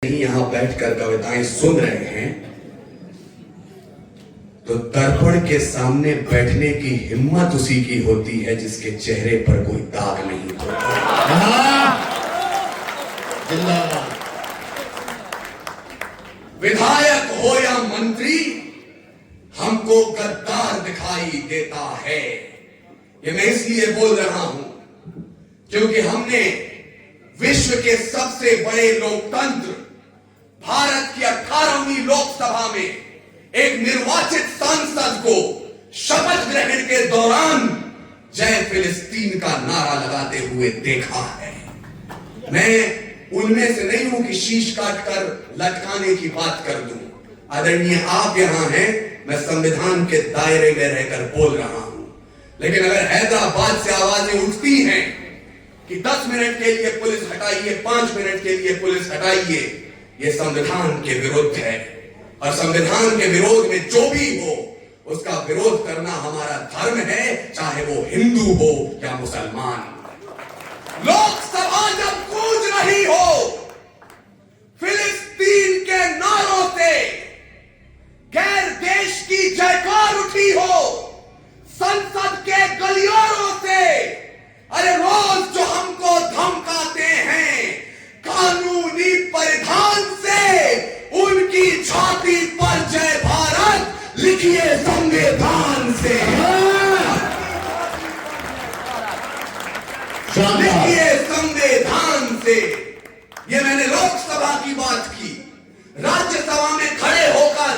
यहां बैठकर कविताएं सुन रहे हैं तो दर्पण के सामने बैठने की हिम्मत उसी की होती है जिसके चेहरे पर कोई दाग नहीं होता। विधायक हो या मंत्री, हमको गद्दार दिखाई देता है। ये मैं इसलिए बोल रहा हूं क्योंकि हमने विश्व के सबसे बड़े लोकतंत्र भारत की 18वीं लोकसभा में एक निर्वाचित सांसद को शपथ ग्रहण के दौरान जय फिलिस्तीन का नारा लगाते हुए देखा है। मैं उनमें से नहीं हूं कि शीश काटकर लटकाने की बात कर दूं। आदरणीय आप यहां हैं, मैं संविधान के दायरे में रहकर बोल रहा हूं। लेकिन अगर हैदराबाद से आवाजें उठती हैं कि 10 मिनट के लिए पुलिस हटाइए, 5 मिनट के लिए पुलिस हटाइए, ये संविधान के विरुद्ध है। और संविधान के विरोध में जो भी हो उसका विरोध करना हमारा धर्म है, चाहे वो हिंदू हो या मुसलमान। लोकसभा जब गूंज रही हो फिलिस्तीन के नारों से, गैर देश की जयकार उठी हो संसद के गलियारों से, अरे रोज जो हमको धमकाते हैं कानूनी परिधान से, उनकी छाती पर जय भारत लिखिए संविधान से, लिखिए संविधान से। ये मैंने लोकसभा की बात की। राज्यसभा में खड़े होकर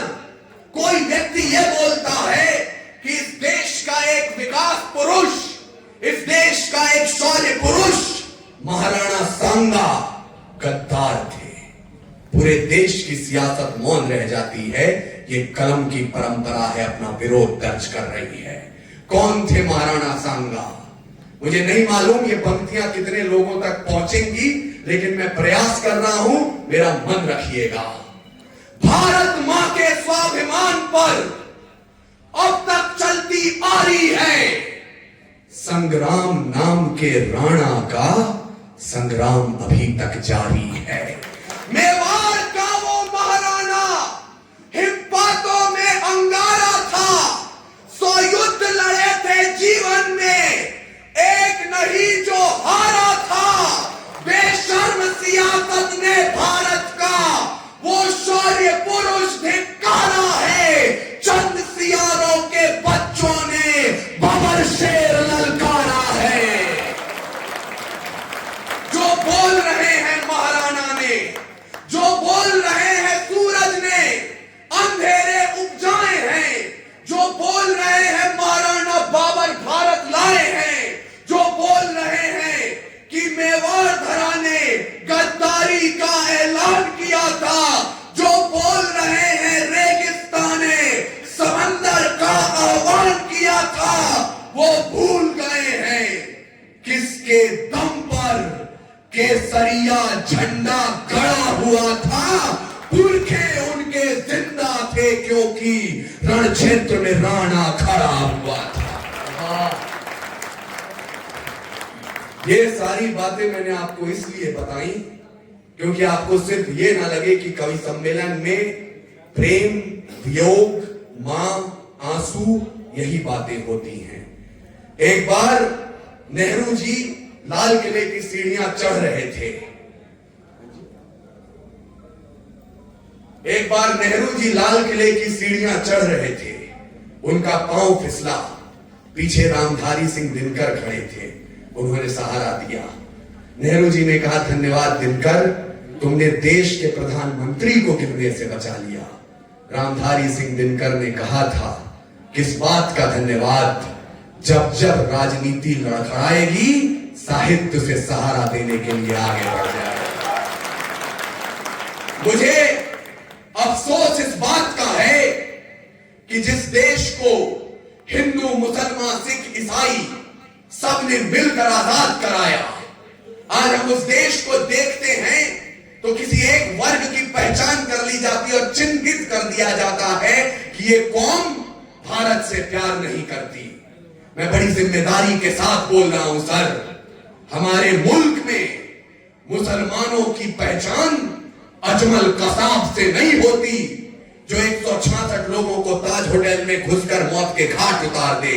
कोई व्यक्ति ये बोलता है कि इस देश का एक विकास पुरुष, इस देश का एक शौर्य पुरुष महाराणा सांगा गद्दार थे। पूरे देश की सियासत मौन रह जाती है। ये कलम की परंपरा है, अपना विरोध दर्ज कर रही है। कौन थे महाराणा सांगा? मुझे नहीं मालूम ये पंक्तियां कितने लोगों तक पहुंचेंगी, लेकिन मैं प्रयास कर रहा हूं, मेरा मन रखिएगा। भारत मां के स्वाभिमान पर अब तक चलती आ रही है संग्राम नाम के राणा का संग्राम अभी तक जारी है। मेवाड़ का वो महाराणा हिप्पातों में अंगारा था, 100 युद्ध लड़े थे जीवन में, एक नहीं जो हारा था। बेशर्म सियासत ने भारत का वो शौर्य पुरुष धिक्कारा है। चंद सियारों के बच्चों ने बबर शेर ललकारा है। जो बोल रहे हैं महाराणा ने, जो बोल रहे हैं सूरज ने, अंधेरे उपजाए हैं। जो बोल रहे हैं महाराणा बाबर भारत लाए हैं। जो बोल रहे हैं कि मेवाड़ धरा ने गद्दारी का ऐलान किया था। जो बोल रहे हैं रेगिस्ताने समंदर का आह्वान किया था, वो भूल गए हैं किसके दम पर केसरिया झंडा गड़ा हुआ था। पुरखे उनके जिंदा थे क्योंकि रण क्षेत्र में राणा खड़ा हुआ था। ये सारी बातें मैंने आपको इसलिए बताई क्योंकि आपको सिर्फ ये ना लगे कि कवि सम्मेलन में प्रेम, वियोग, मां, आंसू यही बातें होती हैं। एक बार नेहरू जी लाल किले की सीढ़ियां चढ़ रहे थे। एक बार नेहरू जी लाल किले की सीढ़ियां चढ़ रहे थे। उनका पांव फिसला। पीछे रामधारी सिंह दिनकर खड़े थे। उन्होंने सहारा दिया। नेहरू जी ने कहा, धन्यवाद दिनकर, तुमने देश के प्रधानमंत्री को गिरने से बचा लिया। रामधारी सिंह दिनकर ने कहा था, किस बात का धन्यवाद, जब जब राजनीति लड़खड़ाएगी साहित्य से सहारा देने के लिए आगे बढ़ जाए। मुझे अफसोस इस बात का है कि जिस देश को हिंदू, मुसलमान, सिख, ईसाई सबने मिलकर आजाद कराया, आज हम उस देश को देखते हैं तो किसी एक वर्ग की पहचान कर ली जाती है और चिन्हित कर दिया जाता है कि ये कौम भारत से प्यार नहीं करती। मैं बड़ी जिम्मेदारी के साथ बोल रहा हूं सर, हमारे मुल्क में मुसलमानों की पहचान अजमल कसाब से नहीं होती जो 166 लोगों को ताज होटल में घुसकर मौत के घाट उतार दे।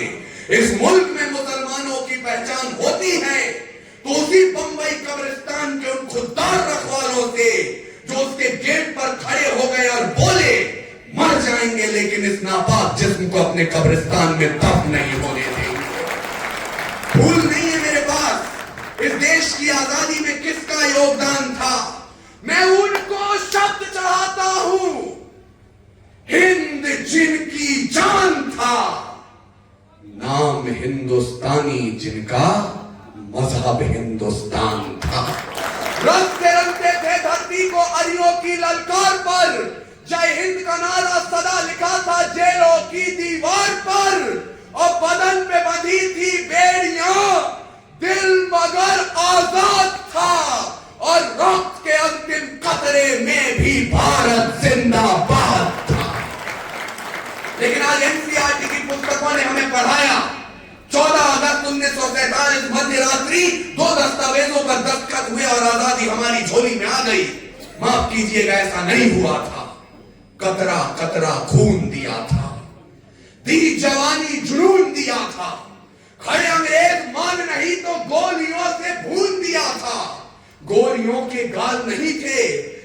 इस मुल्क में मुसलमानों की पहचान होती है तो उसी बंबई कब्रिस्तान के उन खुददार रखवालों से जो उसके गेट पर खड़े हो गए और बोले मर जाएंगे लेकिन इस नापाक जिस्म को अपने कब्रिस्तान में दफन नहीं होने देंगे। भूल नहीं है मेरे पास इस देश की आजादी में किसका योगदान था। मैं उनको शब्द चढ़ाता हूं, हिंद जिनकी जान था, नाम हिंदुस्तानी जिनका मजहब हिंदुस्तान था। रंगते रंगते थे धरती को अरियों की ललकार पर, जय हिंद का नारा सदा लिखा था जेलों की दीवार पर, और बदन पे बंधी थी बेड़ियां, दिल मगर आजाद था, और रक्त के अंतिम कतरे में भी भारत जिंदाबाद था। लेकिन आज एनसीईआरटी की पुस्तकों ने हमें पढ़ाया 14 अगस्त 1947 मध्य रात्रि 2 दस्तावेजों पर दस्तखत हुए और आजादी हमारी झोली में आ गई। माफ कीजिएगा ऐसा नहीं हुआ था। कतरा कतरा खून दिया था, दी जवानी जुनून दिया था, खड़े अंग्रेज मान नहीं तो गोलियों से भून दिया था। गोलियों के गाल नहीं थे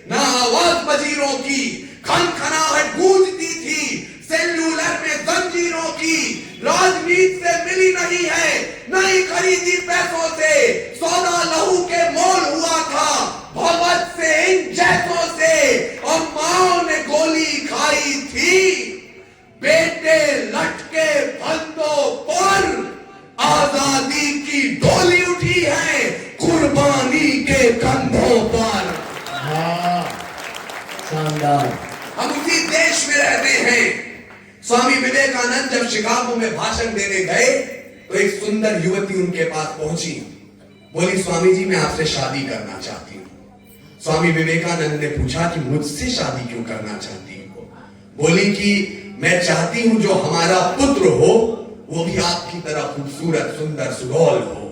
ना आवाज वजीरों की, खनखनाहट गूंजती थी सेल्यूलर में जंजीरों की। राजनीति से मिली नहीं है, नहीं खरीदी पैसों से, सौदा लहू के मोल हुआ था भगत से इन जैसों से, और माओ ने गोली खाई थी बेटे लटके फंदों पर। आजादी की डोली उठी है कुर्बानी के कंधों पर। शानदार। हम उसी देश में रहते हैं। स्वामी विवेकानंद जब शिकागो में भाषण देने गए तो एक सुंदर युवती उनके पास पहुंची, बोली स्वामी जी मैं आपसे शादी करना चाहती हूं। स्वामी विवेकानंद ने पूछा कि मुझसे शादी क्यों करना चाहती हो? बोली कि मैं चाहती हूं जो हमारा पुत्र हो वो भी आपकी तरह खूबसूरत सुंदर सुडौल हो।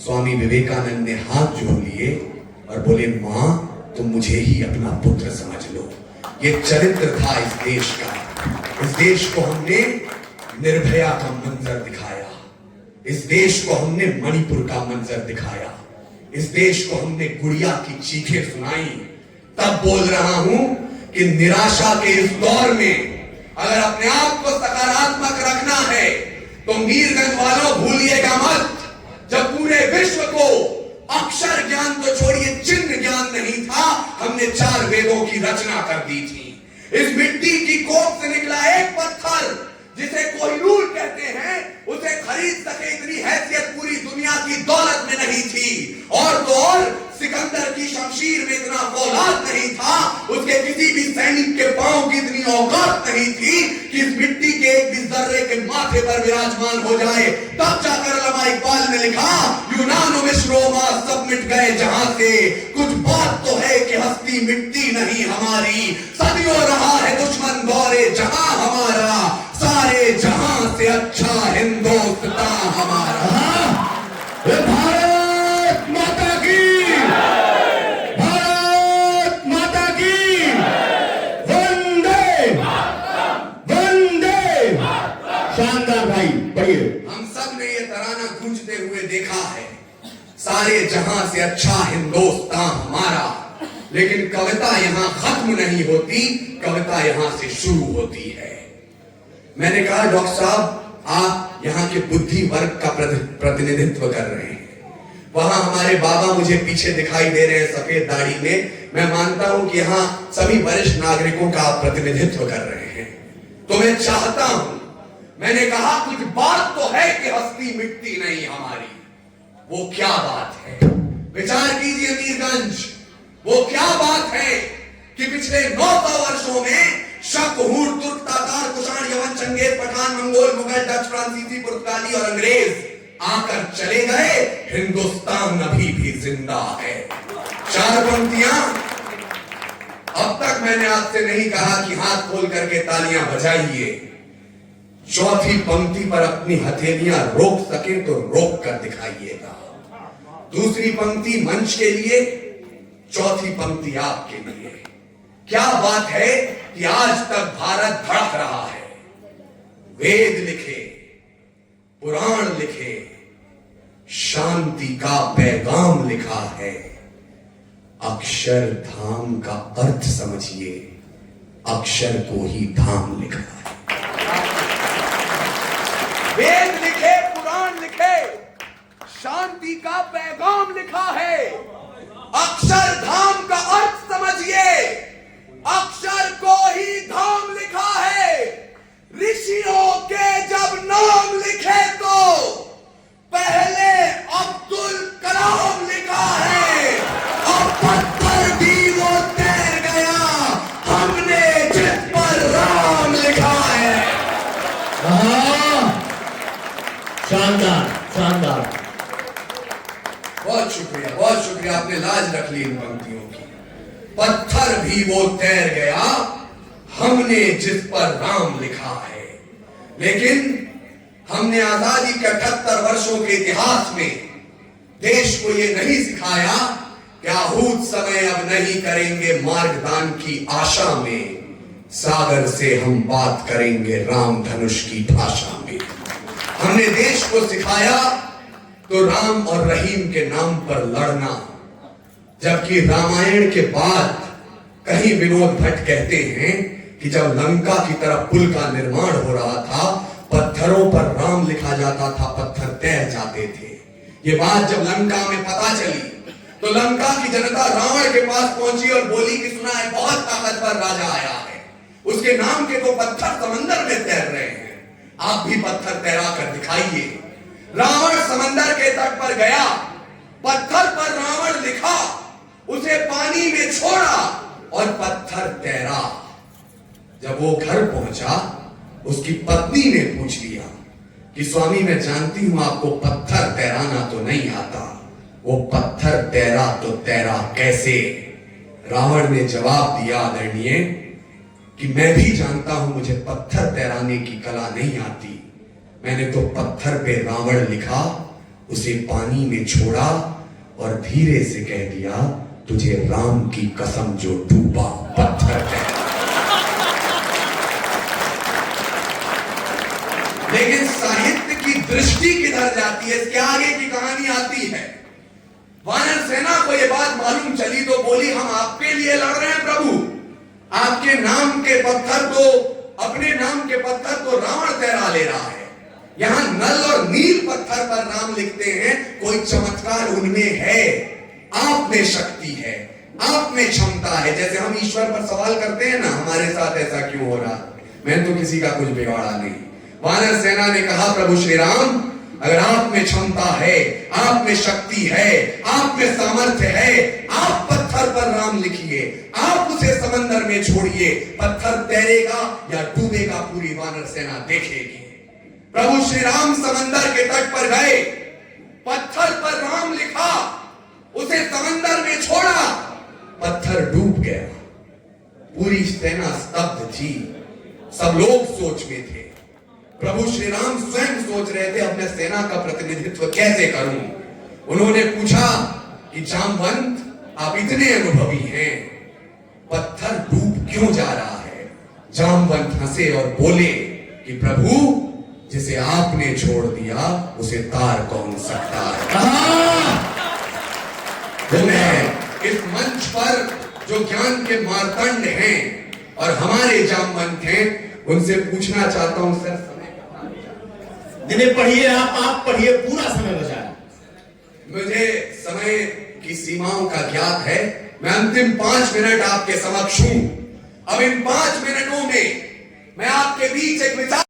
स्वामी विवेकानंद ने हाथ जोड़ लिए और बोले मां तुम मुझे ही अपना पुत्र समझ लो। ये चरित्र था इस देश का। इस देश को हमने निर्भया का मंजर दिखाया, इस देश को हमने मणिपुर का मंजर दिखाया, इस देश को हमने गुड़िया की चीखें सुनाई। तब बोल रहा हूं कि निराशा के इस दौर में अगर अपने आप को सकारात्मक रखना है तो मीरगंज वालों भूलिएगा मत, जब पूरे विश्व को अक्षर ज्ञान तो छोड़िए चिन्ह ज्ञान नहीं था, हमने 4 वेदों की रचना कर दी थी। इस मिट्टी की कोख से निकला एक पत्थर जिसे कोहिनूर कहते हैं, उसे खरीद सके इतनी हैसियत पूरी दुनिया की दौलत में नहीं थी। और तो और सिकंदर की शमशीर में इतना फौलाद नहीं था, उसके किसी भी सैनिक के पांव की इतनी औकात नहीं थी कि इस मिट्टी के एक भी जर्रे के माथे पर विराजमान हो जाए। तब जाकर अल्लामा इकबाल ने लिखा यूनान मिस्र रोमा सब मिट गए जहां से, कुछ बात तो है कि हस्ती मिटती नहीं हमारी। सदियों रहा है दुश्मन दौरे जहां हमारा, सारे जहां से अच्छा हिंदुस्तान हमारा। भारत माता की, भारत माता की, वंदे वंदे। शानदार भाई पढ़िए। हम सब ने ये तराना गूंजते हुए देखा है, सारे जहां से अच्छा हिंदुस्तान हमारा। लेकिन कविता यहां खत्म नहीं होती, कविता यहां से शुरू होती है। मैंने कहा डॉक्टर साहब आप यहाँ के बुद्धि वर्ग का प्रतिनिधित्व कर रहे हैं, वहां हमारे बाबा मुझे पीछे दिखाई दे रहे हैं सफेद दाढ़ी में। मैं मानता हूं कि यहाँ सभी वरिष्ठ नागरिकों का आप प्रतिनिधित्व कर रहे हैं, तो मैं चाहता हूं, मैंने कहा कुछ बात तो है कि हस्ती मिटती नहीं हमारी। वो क्या बात है? विचार कीजिए मीरगंज, वो क्या बात है कि पिछले 900 वर्षों में शक, हूर, तुर्क, तातार, कुषाण, यवन, चंगेज, पठान, मंगोल, मुगल, डच, फ्रांसीसी, पुर्तगाली और अंग्रेज आकर चले गए, हिंदुस्तान अभी भी जिंदा है। 4 पंक्तियां। अब तक मैंने आपसे नहीं कहा कि हाथ खोल करके तालियां बजाइए। 4थी पंक्ति पर अपनी हथेलियां रोक सके तो रोक कर दिखाइएगा। दूसरी पंक्ति मंच के लिए चौथी पंक्ति आपके लिए। क्या बात है कि आज तक भारत धड़क रहा है। वेद लिखे, पुराण लिखे, शांति का पैगाम लिखा है। अक्षरधाम का अर्थ समझिए, अक्षर को ही धाम लिखा है। वेद लिखे, पुराण लिखे, शांति का पैगाम लिखा है। अक्षरधाम का अर्थ समझिए, अक्षर को ही धाम लिखा है। ऋषियों के जब नाम लिखे तो पहले अब्दुल कलाम लिखा है। अब पत्थर भी वो तैर गया, हमने जिस पर राम लिखा है। शानदार शानदार। बहुत शुक्रिया, आपने लाज रख ली इन पंक्तियों की। पत्थर भी वो तैर गया, हमने जिस पर राम लिखा है। लेकिन हमने आजादी के 78 वर्षों के इतिहास में देश को यह नहीं सिखाया कि आहूत समय अब नहीं करेंगे मार्गदान की आशा में, सागर से हम बात करेंगे राम धनुष की भाषा में। हमने देश को सिखाया तो राम और रहीम के नाम पर लड़ना, जबकि रामायण के बाद कहीं विनोद भट्ट कहते हैं कि जब लंका की तरफ पुल का निर्माण हो रहा था, पत्थरों पर राम लिखा जाता था, पत्थर तैर जाते थे। ये बात जब लंका में पता चली तो लंका की जनता रावण के पास पहुंची और बोली कि सुना है बहुत ताकतवर राजा आया है, उसके नाम के तो पत्थर समंदर में तैर रहे हैं, आप भी पत्थर तैरा कर दिखाइए। रावण समंदर के तट पर गया, पत्थर पर रावण लिखा, उसे पानी में छोड़ा और पत्थर तैरा। जब वो घर पहुंचा, उसकी पत्नी ने पूछ लिया कि स्वामी मैं जानती हूं आपको पत्थर तैराना तो नहीं आता, वो पत्थर तैरा तो तैरा कैसे? रावण ने जवाब दिया आदरणीय कि मैं भी जानता हूं मुझे पत्थर तैराने की कला नहीं आती, मैंने तो पत्थर पे रावण लिखा, उसे पानी में छोड़ा और धीरे से कह दिया तुझे राम की कसम जो डूबा पत्थर तैरा। लेकिन साहित्य की दृष्टि किधर जाती है, इसके आगे की कहानी आती है। वानर सेना को यह बात मालूम चली तो बोली हम आपके लिए लड़ रहे हैं प्रभु, आपके नाम के पत्थर तो, अपने नाम के पत्थर तो रावण तैरा ले रहा है, यहां नल और नील पत्थर पर नाम लिखते हैं, कोई चमत्कार उनमें है, आप में शक्ति है, आप में क्षमता है। जैसे हम ईश्वर पर सवाल करते हैं ना, हमारे साथ ऐसा क्यों हो रहा, मैं तो किसी का कुछ बिगाड़ा नहीं। वानर सेना ने कहा प्रभु श्री राम अगर आप में क्षमता है, आप में शक्ति है, आप में सामर्थ्य है, आप पत्थर पर राम लिखिए, आप उसे समंदर में छोड़िए, पत्थर तैरेगा या डूबेगा पूरी वानर सेना देखेगी। प्रभु श्री राम समंदर के तट पर गए, पत्थर पर राम लिखा, उसे समंदर में छोड़ा, पत्थर डूब गया, पूरी सेना स्तब्ध थी, सब लोग सोच में थे। प्रभु श्री राम स्वयं सोच रहे थे अपने सेना का प्रतिनिधित्व कैसे करूं। उन्होंने पूछा कि जामवंत आप इतने अनुभवी हैं, पत्थर डूब क्यों जा रहा है? जामवंत हंसे और बोले कि प्रभु जिसे आपने छोड़ दिया उसे तार कौन सकता है। मैं इस मंच पर जो ज्ञान के मार्तंड हैं और हमारे जामवंत हैं, उनसे पूछना चाहता हूं सर, जिन्हें पढ़िए आप पढ़िए, पूरा समय बचा है। मुझे समय की सीमाओं का ज्ञात है, मैं अंतिम 5 मिनट आपके समक्ष हूं। अब इन 5 मिनटों में मैं आपके बीच एक विचार